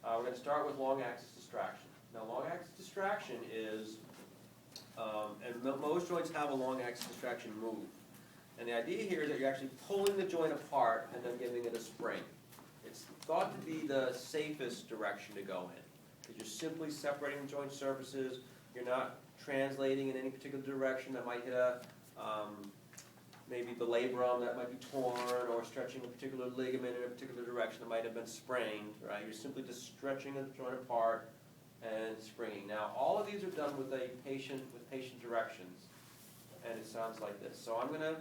We're going to start with long axis distraction. Now, long axis distraction is, and most joints have a long axis distraction move. And the idea here is that you're actually pulling the joint apart and then giving it a spring. It's thought to be the safest direction to go in, because you're simply separating the joint surfaces. You're not translating in any particular direction that might hit a, maybe the labrum that might be torn, or stretching a particular ligament in a particular direction that might have been sprained, right? You're simply just stretching the joint apart and springing. Now, all of these are done with patient directions, and it sounds like this. So I'm gonna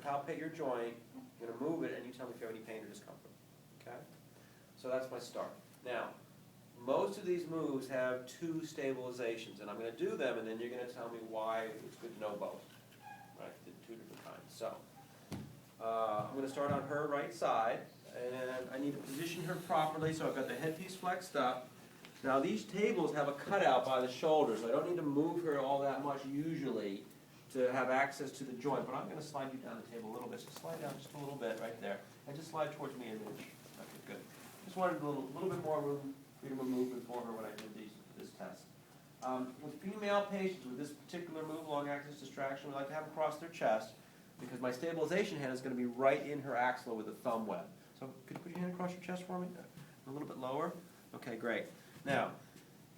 palpate your joint, I'm gonna move it, and you tell me if you have any pain or discomfort. Okay? So that's my start. Now, most of these moves have two stabilizations, and I'm going to do them, and then you're going to tell me why it's good to know both. Right? The two different kinds. So, I'm going to start on her right side, and I need to position her properly. So I've got the headpiece flexed up. Now these tables have a cutout by the shoulder, so I don't need to move her all that much usually to have access to the joint. But I'm going to slide you down the table a little bit. So slide down just a little bit right there, and just slide towards me an inch. Okay, good. Just wanted a little bit more room. Freedom of movement for her when I did this test. With female patients with this particular move, long axis distraction, we like to have them cross their chest, because my stabilization hand is going to be right in her axilla with a thumb web. So could you put your hand across your chest for me? A little bit lower? Okay, great. Now,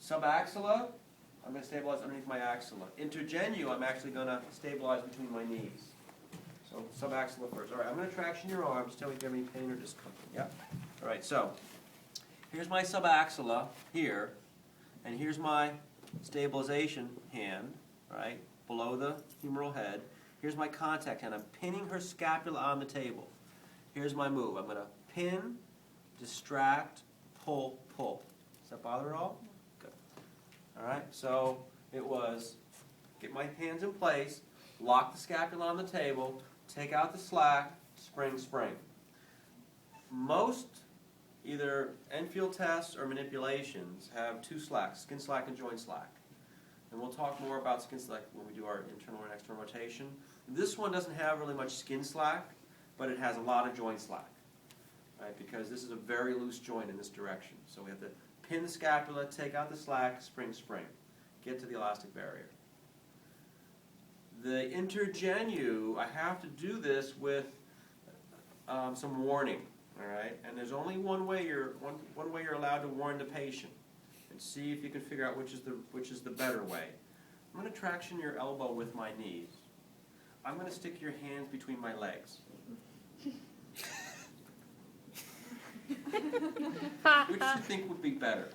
subaxilla, I'm going to stabilize underneath my axilla. Intergenu, I'm actually going to stabilize between my knees. So subaxilla first. All right, I'm going to traction your arms. Tell me if you have any pain or discomfort. Yeah? All right, so here's my subaxilla here, and here's my stabilization hand, right, below the humeral head. Here's my contact hand. I'm pinning her scapula on the table. Here's my move. I'm going to pin, distract, pull, pull. Does that bother at all? Good. All right, so it was get my hands in place, lock the scapula on the table, take out the slack, spring, spring. Most either Enfield tests or manipulations have two slacks, skin slack and joint slack. And we'll talk more about skin slack when we do our internal and external rotation. This one doesn't have really much skin slack, but it has a lot of joint slack, right? Because this is a very loose joint in this direction. So we have to pin the scapula, take out the slack, spring, spring. Get to the elastic barrier. The intergenu, I have to do this with some warning. All right, and there's only one way you're allowed to warn the patient, and see if you can figure out which is the better way. I'm going to traction your elbow with my knees. I'm going to stick your hands between my legs. Which do you think would be better?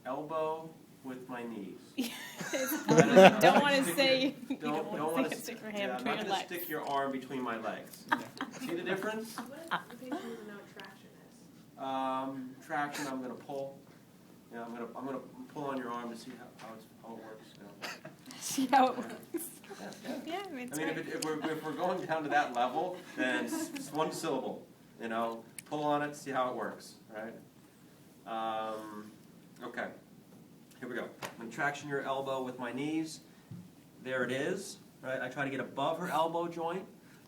Elbow with my knees. Don't want to say. Don't want to stick your hand between your legs. I'm not going to stick your arm between my legs. See the difference? What if the patient doesn't know what traction is? Traction, I'm going to pull. Yeah, I'm going to pull on your arm to see how it works. You know. See how it works. Yeah. I mean, if we're going down to that level, then it's one syllable. You know, pull on it, see how it works. Right? Okay. Here we go. I'm going to traction your elbow with my knees. There it is. Right? I try to get above her elbow joint.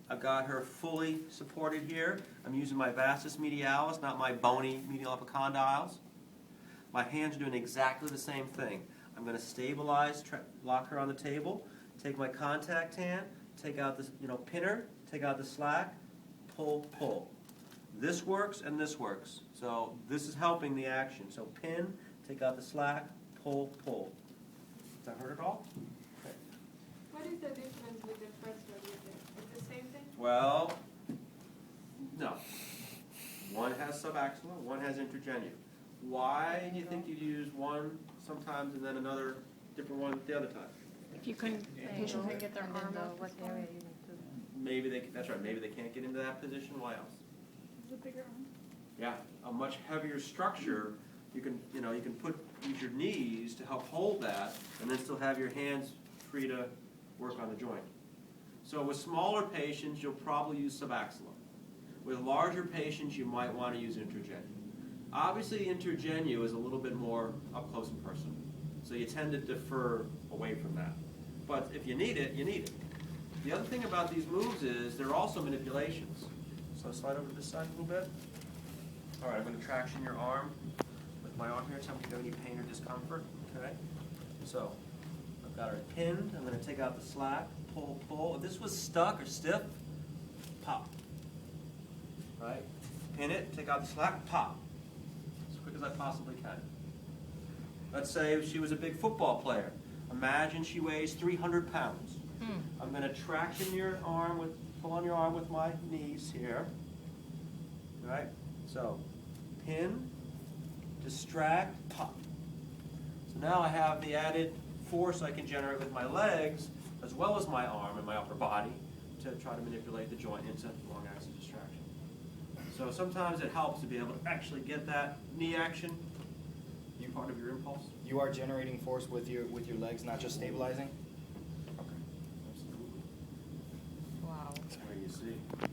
I've got her fully supported here. I'm using my vastus medialis, not my bony medial epicondyles. My hands are doing exactly the same thing. I'm going to stabilize, lock her on the table, take my contact hand, take out this, pinner, take out the slack, pull, pull. This works and this works. So this is helping the action. So pin, take out the slack, pull, pull. Does that hurt at all? Okay. What is the difference with the first one, do you think? It's the same thing? Well, no. One has subaxilla, one has intergenu. Why do you think you'd use one sometimes and then another different one the other time? if you couldn't, the patient couldn't get their arm out. What area you need to? Maybe that's right. Maybe they can't get into that position. Why else? Is it bigger arm? Yeah, a much heavier structure. You can use your knees to help hold that, and then still have your hands free to work on the joint. So with smaller patients, you'll probably use subaxilla. With larger patients, you might want to use intergenu. Obviously, intergenu is a little bit more up close and personal, so you tend to defer away from that. But if you need it, you need it. The other thing about these moves is they're also manipulations. So slide over to this side a little bit. All right, I'm gonna traction your arm with my arm here. Tell me if you have any pain or discomfort, okay? So, I've got her pinned. I'm gonna take out the slack, pull, pull. If this was stuck or stiff, pop. Right? Pin it, take out the slack, pop. As quick as I possibly can. Let's say she was a big football player. Imagine she weighs 300 pounds. I'm going to traction your arm pull on your arm with my knees here. Right? So, pin, distract, pop. So now I have the added force I can generate with my legs as well as my arm and my upper body to try to manipulate the joint into long axis distraction. So sometimes it helps to be able to actually get that knee action. You part of your impulse? You are generating force with your legs, not just stabilizing? Okay. Absolutely. Wow. There you see.